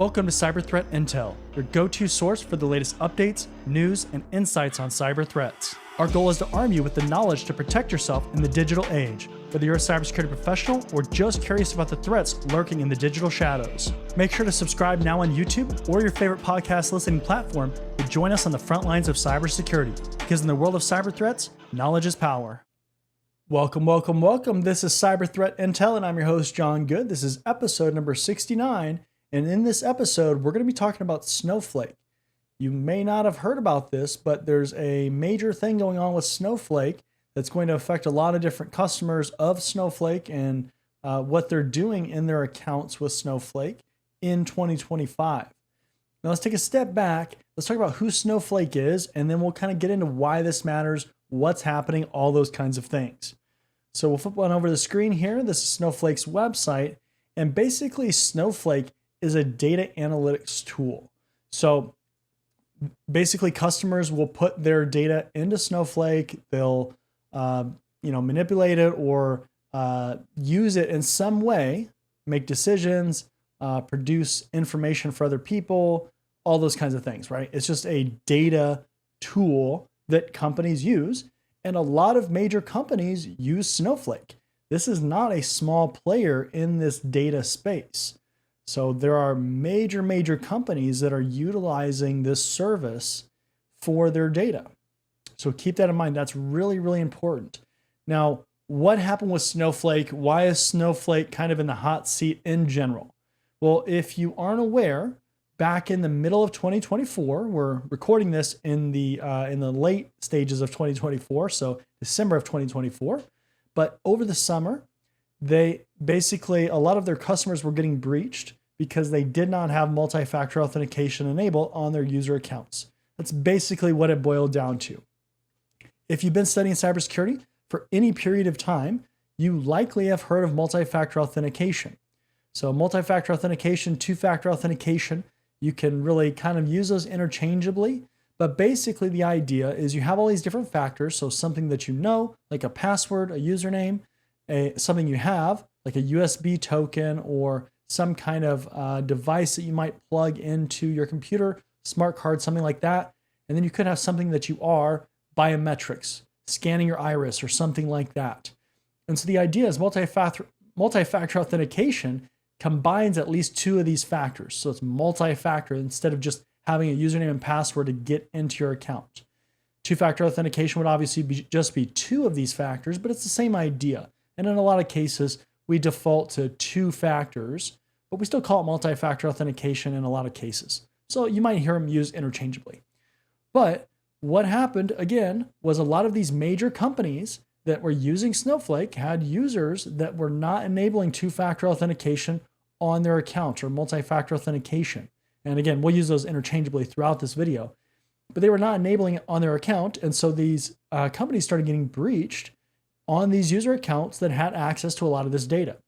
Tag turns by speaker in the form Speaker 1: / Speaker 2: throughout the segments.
Speaker 1: Welcome to Cyber Threat Intel, your go-to source for the latest updates, news, and insights on cyber threats. Our goal is to arm you with the knowledge to protect yourself in the digital age, whether you're a cybersecurity professional or just curious about the threats lurking in the digital shadows. Make sure to subscribe now on YouTube or your favorite podcast listening platform to join us on the front lines of cybersecurity, because in the world of cyber threats, knowledge is power. Welcome. This is Cyber Threat Intel, and I'm your host, John Good. This is episode number 69. And in this episode, we're going to be talking about Snowflake. You may not have heard about this, but there's a major thing going on with Snowflake that's going to affect a lot of different customers of Snowflake and what they're doing in their accounts with Snowflake in 2025. Now let's take a step back. Let's talk about who Snowflake is, and then we'll kind of get into why this matters, what's happening, all those kinds of things. So we'll flip on over the screen here. This is Snowflake's website, and basically Snowflake is a data analytics tool. So basically customers will put their data into Snowflake. They'll manipulate it or use it in some way, make decisions, produce information for other people, all those kinds of things, right? It's just a data tool that companies use, and a lot of major companies use Snowflake. This is not a small player in this data space. So there are major companies that are utilizing this service for their data. So keep that in mind. That's really important. Now, what happened with Snowflake? Why is Snowflake kind of in the hot seat in general? Well, if you aren't aware, back in the middle of 2024, we're recording this in the late stages of 2024, so December of 2024. But over the summer, a lot of their customers were getting breached because they did not have multi-factor authentication enabled on their user accounts. That's basically what it boiled down to. If you've been studying cybersecurity for any period of time, you likely have heard of multi-factor authentication. So multi-factor authentication, two-factor authentication, you can really kind of use those interchangeably. But basically the idea is you have all these different factors. So something that you know, like a password, a username, something you have, like a USB token or some kind of device that you might plug into your computer, smart card, something like that. And then you could have something that you are, biometrics, scanning your iris or something like that. And so the idea is multi-factor authentication combines at least two of these factors. So it's multi-factor instead of just having a username and password to get into your account. Two-factor authentication would obviously just be two of these factors, but it's the same idea. And in a lot of cases, we default to two factors, but we still call it multi-factor authentication in a lot of cases. So you might hear them used interchangeably. But what happened, again, was a lot of these major companies that were using Snowflake had users that were not enabling two-factor authentication on their account or multi-factor authentication. And again, we'll use those interchangeably throughout this video, but they were not enabling it on their account. And so these companies started getting breached on these user accounts that had access to a lot of this data.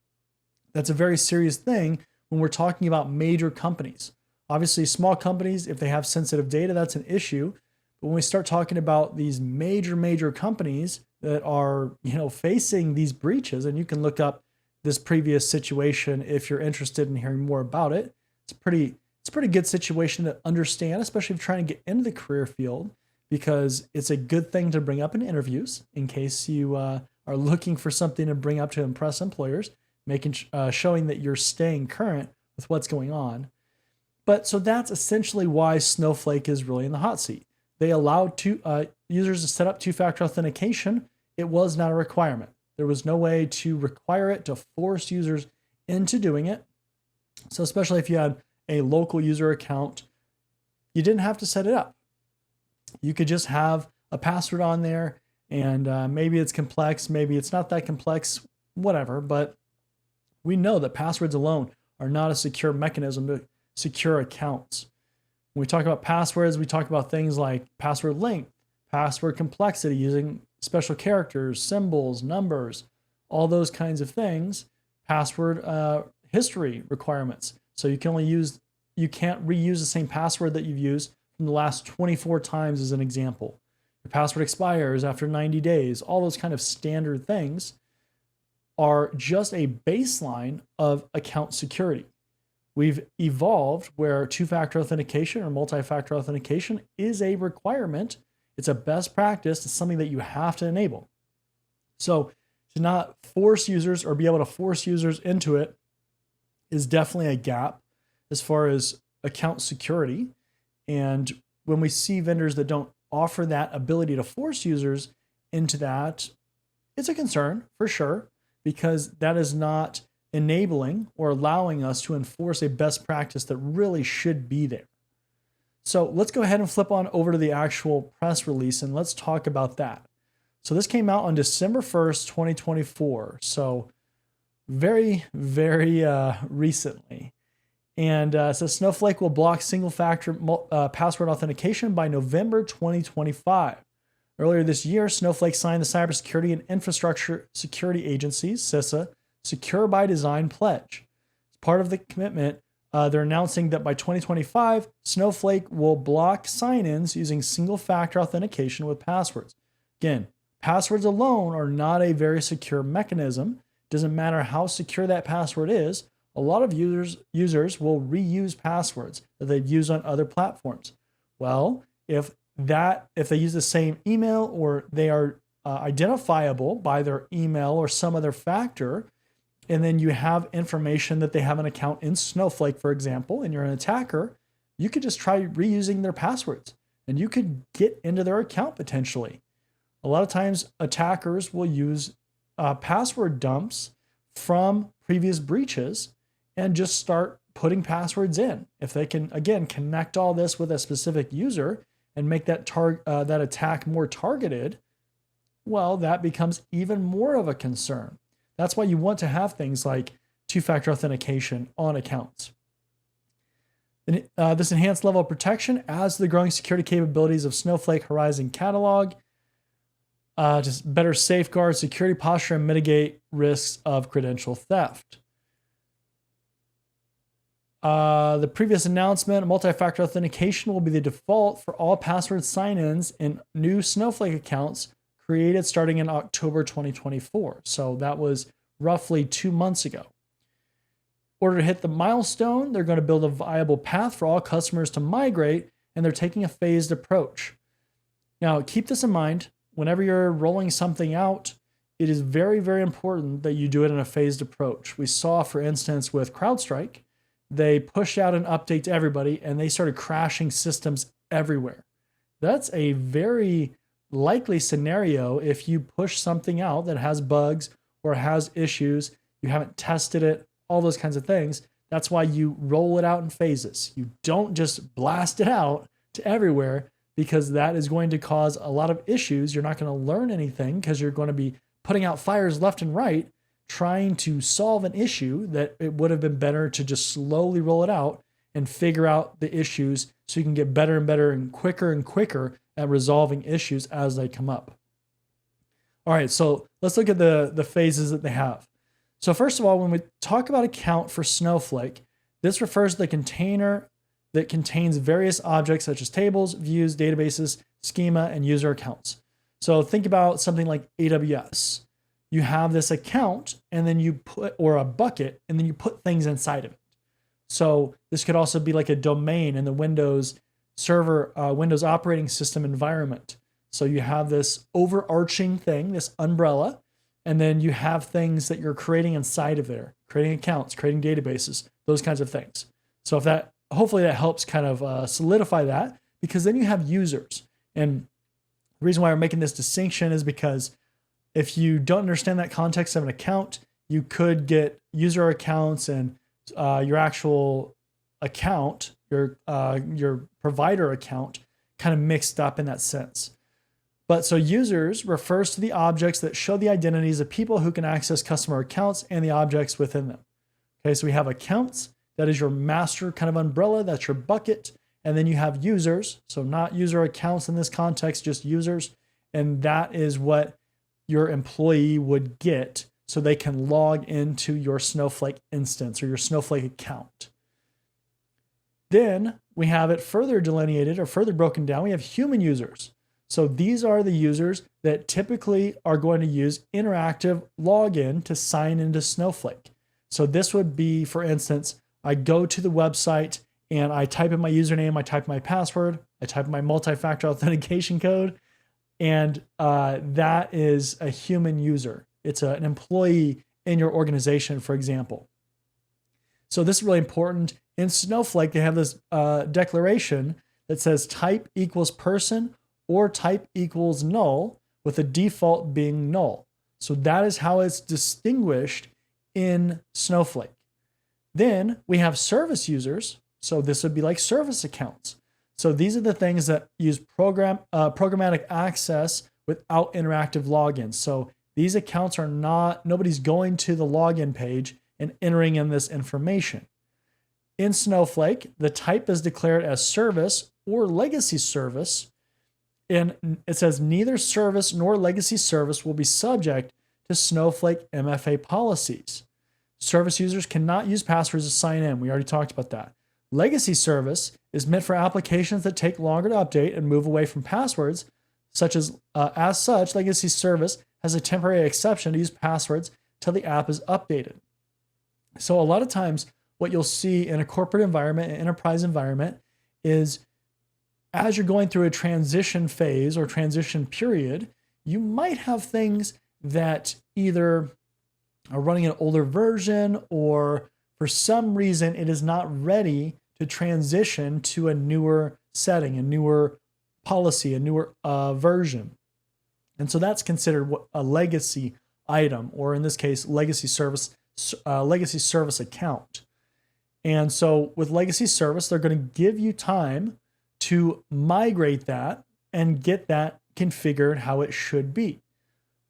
Speaker 1: That's a very serious thing when we're talking about major companies. Obviously, small companies, if they have sensitive data, that's an issue. But when we start talking about these major companies that are, facing these breaches, and you can look up this previous situation if you're interested in hearing more about it. It's a pretty good situation to understand, especially if you're trying to get into the career field, because it's a good thing to bring up in interviews in case you are looking for something to bring up to impress employers, showing that you're staying current with what's going on. But so that's essentially why Snowflake is really in the hot seat. They allowed users to set up two-factor authentication. It was not a requirement. There was no way to require it, to force users into doing it. So especially if you had a local user account, you didn't have to set it up. You could just have a password on there, and maybe it's complex, maybe it's not that complex, whatever. But we know that passwords alone are not a secure mechanism to secure accounts. When we talk about passwords, we talk about things like password length, password complexity, using special characters, symbols, numbers, all those kinds of things, password history requirements. So you can't reuse the same password that you've used from the last 24 times as an example. Your password expires after 90 days. All those kind of standard things are just a baseline of account security. we've evolved where two-factor authentication or multi-factor authentication is a requirement. It's a best practice. It's something that you have to enable. So to not force users or be able to force users into it is definitely a gap as far as account security. And when we see vendors that don't offer that ability to force users into that, it's a concern for sure, because that is not enabling or allowing us to enforce a best practice that really should be there. So let's go ahead and flip on over to the actual press release and let's talk about that. So this came out on December 1st, 2024. So very, very recently. And it says Snowflake will block single-factor password authentication by November 2025. Earlier this year, Snowflake signed the Cybersecurity and Infrastructure Security Agency's CISA Secure by Design pledge. As part of the commitment, they're announcing that by 2025, Snowflake will block sign-ins using single-factor authentication with passwords. Again, passwords alone are not a very secure mechanism. Doesn't matter how secure that password is. A lot of users will reuse passwords that they've used on other platforms. Well, if they use the same email or they are identifiable by their email or some other factor, and then you have information that they have an account in Snowflake, for example, and you're an attacker, you could just try reusing their passwords and you could get into their account potentially. A lot of times attackers will use password dumps from previous breaches and just start putting passwords in. If they can, again, connect all this with a specific user and make that attack more targeted, well, that becomes even more of a concern. That's why you want to have things like two-factor authentication on accounts. This enhanced level of protection adds to the growing security capabilities of Snowflake Horizon Catalog, just better safeguard security posture and mitigate risks of credential theft. The previous announcement, multi-factor authentication will be the default for all password sign-ins in new Snowflake accounts created starting in October 2024. So that was roughly 2 months ago. In order to hit the milestone, they're going to build a viable path for all customers to migrate, and they're taking a phased approach. Now, keep this in mind. Whenever you're rolling something out, it is very, very important that you do it in a phased approach. We saw, for instance, with CrowdStrike, they pushed out an update to everybody and they started crashing systems everywhere. That's a very likely scenario if you push something out that has bugs or has issues, you haven't tested it, all those kinds of things. That's why you roll it out in phases. You don't just blast it out to everywhere, because that is going to cause a lot of issues. You're not going to learn anything because you're going to be putting out fires left and right, trying to solve an issue that it would have been better to just slowly roll it out and figure out the issues so you can get better and better and quicker at resolving issues as they come up. All right, so let's look at the phases that they have. So first of all, when we talk about account for Snowflake, this refers to the container that contains various objects such as tables, views, databases, schema, and user accounts. So think about something like AWS. You have this account and then you put, or a bucket, and then you put things inside of it. So this could also be like a domain in the Windows server, Windows operating system environment. So you have this overarching thing, this umbrella, and then you have things that you're creating inside of there, creating accounts, creating databases, those kinds of things. So if that, hopefully that helps kind of solidify that, because then you have users. And the reason why we're making this distinction is because if you don't understand that context of an account, you could get user accounts and your actual account, your provider account, kind of mixed up in that sense. But so users refers to the objects that show the identities of people who can access customer accounts and the objects within them. Okay, so we have accounts. That is your master kind of umbrella. That's your bucket. And then you have users. So not user accounts in this context, just users. And that is what your employee would get so they can log into your Snowflake instance or your Snowflake account. Then we have it further delineated or further broken down. We have human users. So these are the users that typically are going to use interactive login to sign into Snowflake. So this would be, for instance, I go to the website and I type in my username, I type in my password, I type in my multi-factor authentication code, and that is a human user. It's an employee in your organization, for example. So this is really important. In Snowflake, they have this declaration that says type equals person or type equals null, with the default being null. So that is how it's distinguished in Snowflake. Then we have service users. So this would be like service accounts. So these are the things that use programmatic access without interactive logins. So these accounts are not, nobody's going to the login page and entering in this information. In Snowflake, the type is declared as service or legacy service. And it says neither service nor legacy service will be subject to Snowflake MFA policies. Service users cannot use passwords to sign in. We already talked about that. Legacy service is meant for applications that take longer to update and move away from passwords, as such, legacy service has a temporary exception to use passwords till the app is updated. So a lot of times what you'll see in a corporate environment, an enterprise environment, is as you're going through a transition phase or transition period, you might have things that either are running an older version or for some reason it is not ready to transition to a newer setting, a newer policy, a newer version. And so that's considered a legacy item, or in this case, legacy service account. And so with legacy service, they're going to give you time to migrate that and get that configured how it should be.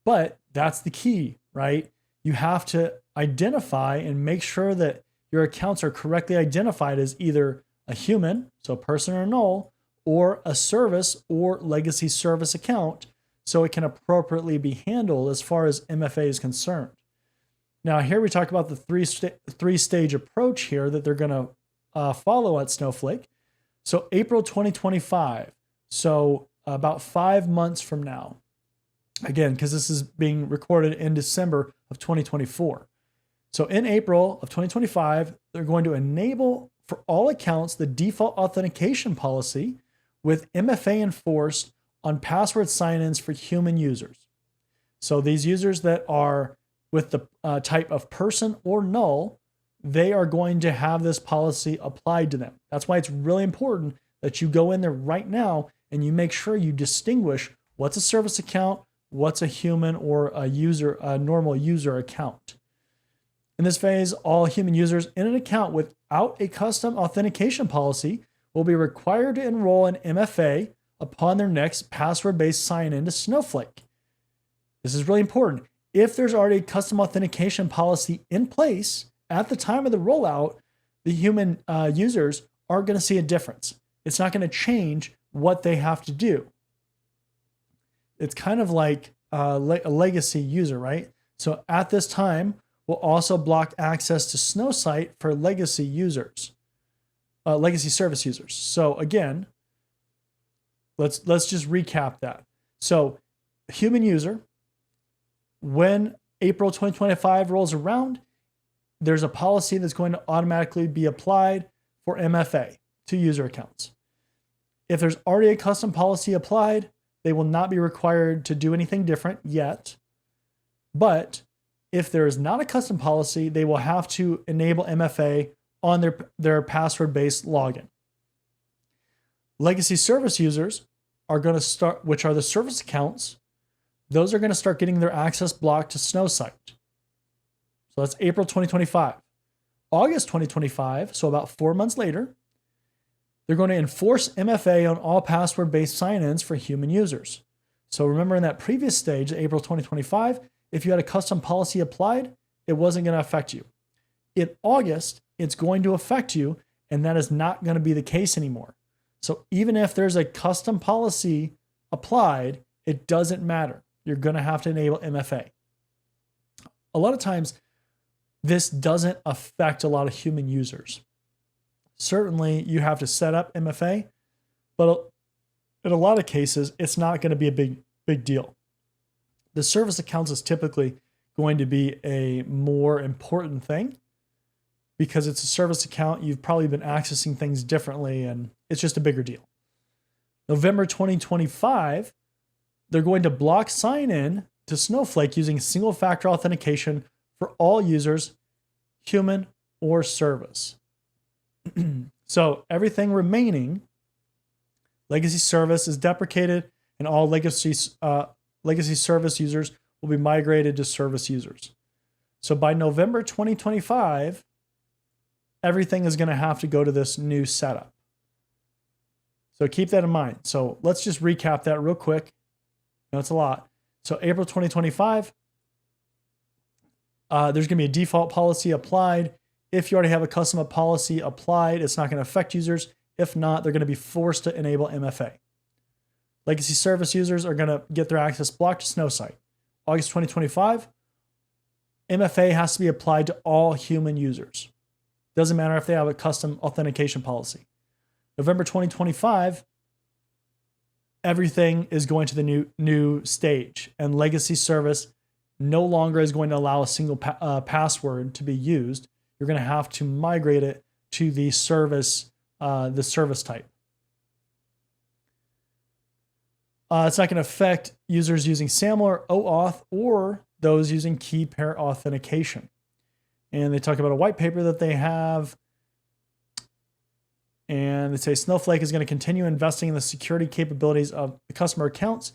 Speaker 1: But that's the key, right? You have to identify and make sure that your accounts are correctly identified as either a human, so person or null, or a service or legacy service account, so it can appropriately be handled as far as MFA is concerned. Now here we talk about the three-stage approach here that they're going to follow at Snowflake. So April 2025, so about 5 months from now, again, because this is being recorded in December of 2024. So in April of 2025, they're going to enable for all accounts the default authentication policy with MFA enforced on password sign-ins for human users. So these users that are with the type of person or null, they are going to have this policy applied to them. That's why it's really important that you go in there right now and you make sure you distinguish what's a service account, what's a human or a normal user account. In this phase, all human users in an account without a custom authentication policy will be required to enroll in MFA upon their next password-based sign-in to Snowflake. This is really important. If there's already a custom authentication policy in place at the time of the rollout, the human users aren't going to see a difference. It's not going to change what they have to do. It's kind of like a legacy user, right? So at this time, we'll also block access to Snowsite for legacy users, legacy service users. So again, let's just recap that. So human user, when April 2025 rolls around, there's a policy that's going to automatically be applied for MFA to user accounts. If there's already a custom policy applied, they will not be required to do anything different yet. But if there is not a custom policy, they will have to enable MFA on their password-based login. Legacy service users are going to start, which are the service accounts, those are going to start getting their access blocked to Snowsite. So that's April 2025. August 2025, so about 4 months later, they're going to enforce MFA on all password-based sign-ins for human users. So remember in that previous stage, April 2025, if you had a custom policy applied, it wasn't going to affect you. In August, it's going to affect you, and that is not going to be the case anymore. So even if there's a custom policy applied, it doesn't matter. You're going to have to enable MFA. A lot of times, this doesn't affect a lot of human users. Certainly, you have to set up MFA, but in a lot of cases, it's not going to be a big deal. The service accounts is typically going to be a more important thing because it's a service account. You've probably been accessing things differently, and it's just a bigger deal. November 2025, they're going to block sign-in to Snowflake using single-factor authentication for all users, human or service. So everything remaining, legacy service is deprecated, and all legacy service users will be migrated to service users. So by November 2025, everything is going to have to go to this new setup. So keep that in mind. So let's just recap that real quick. No, it's a lot. So April 2025, there's going to be a default policy applied. If you already have a custom policy applied, it's not going to affect users. If not, they're going to be forced to enable MFA. Legacy service users are going to get their access blocked to Snowsight. August 2025, MFA has to be applied to all human users. Doesn't matter if they have a custom authentication policy. November 2025, everything is going to the new stage, and legacy service no longer is going to allow a single password to be used. You're going to have to migrate it to the service type. It's not going to affect users using SAML or OAuth or those using key pair authentication. And they talk about a white paper that they have. And they say Snowflake is going to continue investing in the security capabilities of the customer accounts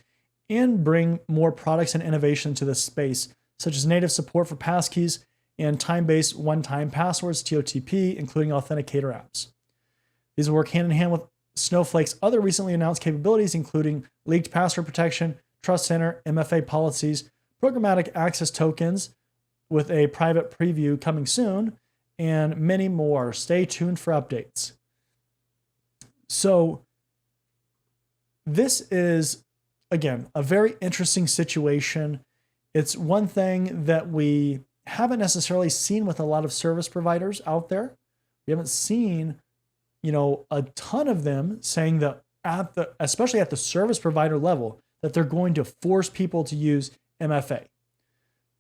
Speaker 1: and bring more products and innovation to this space, such as native support for passkeys and time-based one-time passwords, TOTP, including authenticator apps. These will work hand in hand with Snowflake's other recently announced capabilities, including leaked password protection, Trust Center, MFA policies, programmatic access tokens with a private preview coming soon, and many more. Stay tuned for updates. So this is, again, a very interesting situation. It's one thing that we haven't necessarily seen with a lot of service providers out there. We haven't seen, a ton of them saying that especially at the service provider level, that they're going to force people to use MFA.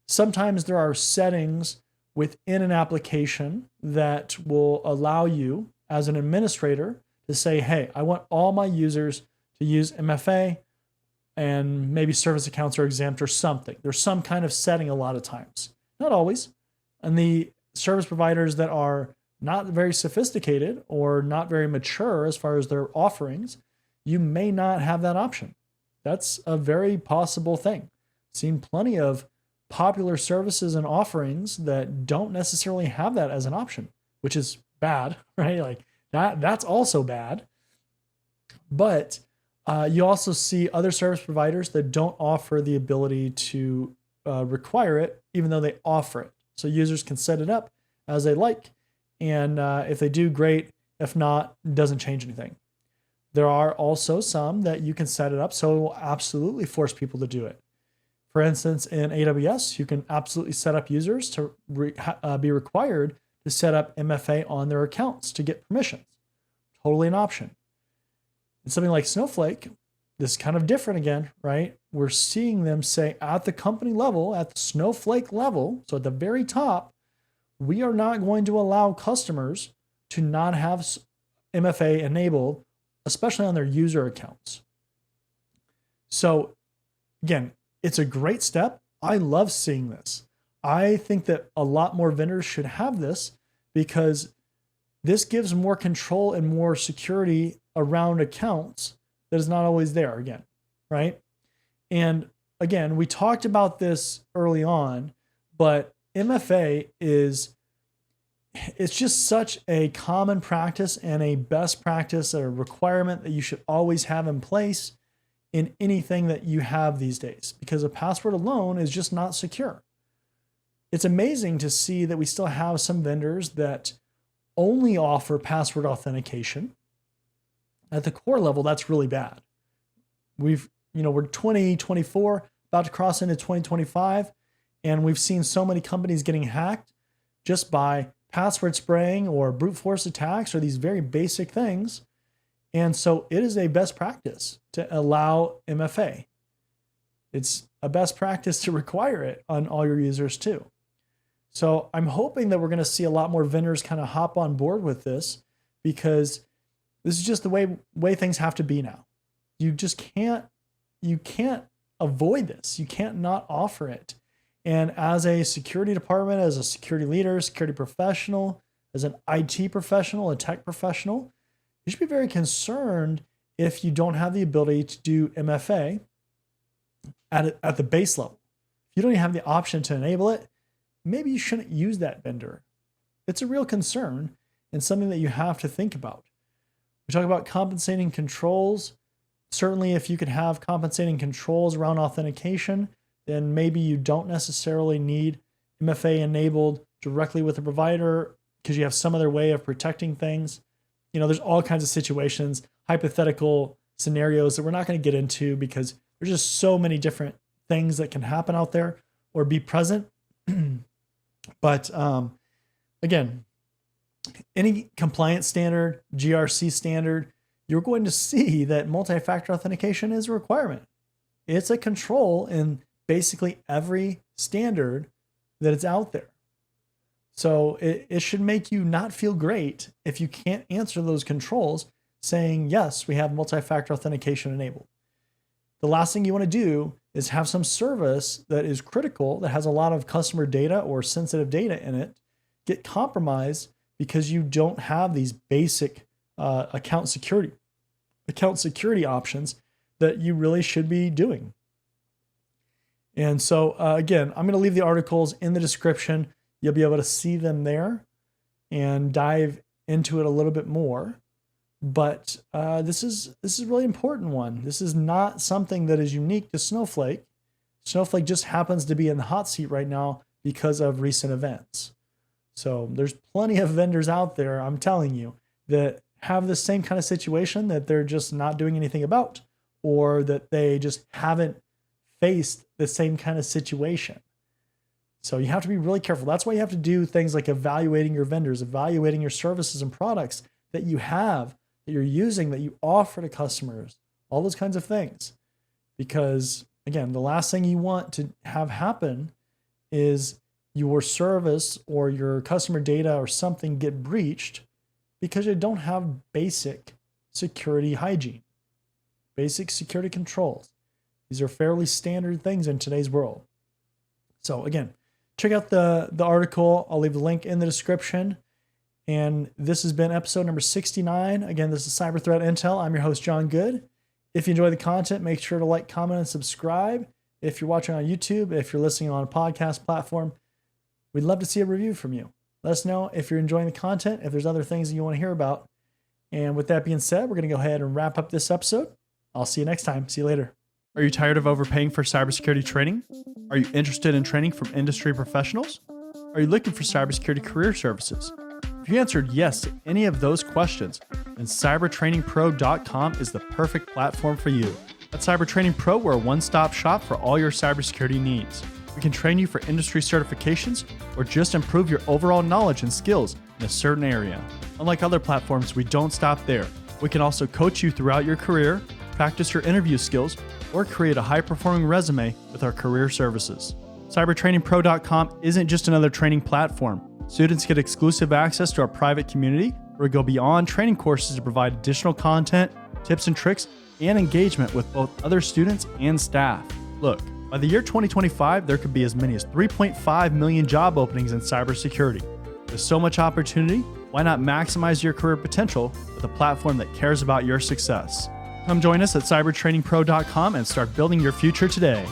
Speaker 1: Sometimes there are settings within an application that will allow you as an administrator to say, hey, I want all my users to use MFA, and maybe service accounts are exempt or something. There's some kind of setting a lot of times. Not always. And the service providers that are not very sophisticated or not very mature as far as their offerings, you may not have that option. That's a very possible thing. Seen plenty of popular services and offerings that don't necessarily have that as an option, which is bad, right? Like that's also bad. But you also see other service providers that don't offer the ability to require it, even though they offer it. So users can set it up as they like. And if they do, great. If not, it doesn't change anything. There are also some that you can set it up so it will absolutely force people to do it. For instance, in AWS, you can absolutely set up users to be required to set up MFA on their accounts to get permissions. Totally an option. And something like Snowflake, this is kind of different again, right? We're seeing them say at the company level, at the Snowflake level, so at the very top, we are not going to allow customers to not have MFA enabled, especially on their user accounts. So again, it's a great step. I love seeing this. I think that a lot more vendors should have this because this gives more control and more security around accounts that is not always there again, right? And again, we talked about this early on, but MFA it's just such a common practice and a best practice, a requirement that you should always have in place in anything that you have these days, because a password alone is just not secure. It's amazing to see that we still have some vendors that only offer password authentication. At the core level, that's really bad. We're 2024, about to cross into 2025, and we've seen so many companies getting hacked just by password spraying or brute force attacks or these very basic things. And so it is a best practice to allow MFA. It's a best practice to require it on all your users too. So I'm hoping that we're going to see a lot more vendors kind of hop on board with this, because this is just the way things have to be now. You just can't avoid this. You can't not offer it. And as a security department, as a security leader, security professional, as an IT professional, a tech professional, you should be very concerned if you don't have the ability to do MFA at the base level. If you don't even have the option to enable it, maybe you shouldn't use that vendor. It's a real concern and something that you have to think about. We talk about compensating controls. Certainly, if you could have compensating controls around authentication, then maybe you don't necessarily need MFA enabled directly with the provider because you have some other way of protecting things. There's all kinds of situations, hypothetical scenarios that we're not going to get into because there's just so many different things that can happen out there or be present. But again, any compliance standard, GRC standard, you're going to see that multi-factor authentication is a requirement. It's a control in basically every standard that it's out there. So it should make you not feel great if you can't answer those controls saying, yes, we have multi-factor authentication enabled. The last thing you want to do is have some service that is critical, that has a lot of customer data or sensitive data in it, get compromised because you don't have these basic account security options that you really should be doing. And so again, I'm going to leave the articles in the description. You'll be able to see them there and dive into it a little bit more. But this is a really important one. This is not something that is unique to Snowflake. Snowflake just happens to be in the hot seat right now because of recent events. So there's plenty of vendors out there, I'm telling you, that have the same kind of situation that they're just not doing anything about, or that they just haven't faced the same kind of situation. So you have to be really careful. That's why you have to do things like evaluating your vendors, evaluating your services and products that you have, that you're using, that you offer to customers, all those kinds of things. Because again, the last thing you want to have happen is your service or your customer data or something get breached because you don't have basic security hygiene, basic security controls. These are fairly standard things in today's world. So again, check out the article. I'll leave the link in the description. And this has been episode number 69. Again, this is Cyber Threat Intel. I'm your host, John Good. If you enjoy the content, make sure to like, comment, and subscribe. If you're watching on YouTube, if you're listening on a podcast platform, we'd love to see a review from you. Let us know if you're enjoying the content, if there's other things that you want to hear about. And with that being said, we're going to go ahead and wrap up this episode. I'll see you next time. See you later. Are you tired of overpaying for cybersecurity training? Are you interested in training from industry professionals? Are you looking for cybersecurity career services? If you answered yes to any of those questions, then cybertrainingpro.com is the perfect platform for you. At Cyber Training Pro, we're a one-stop shop for all your cybersecurity needs. We can train you for industry certifications or just improve your overall knowledge and skills in a certain area. Unlike other platforms, we don't stop there. We can also coach you throughout your career, practice your interview skills, or create a high-performing resume with our career services. CybertrainingPro.com isn't just another training platform. Students get exclusive access to our private community where we go beyond training courses to provide additional content, tips and tricks, and engagement with both other students and staff. Look, by the year 2025, there could be as many as 3.5 million job openings in cybersecurity. With so much opportunity, why not maximize your career potential with a platform that cares about your success? Come join us at cybertrainingpro.com and start building your future today.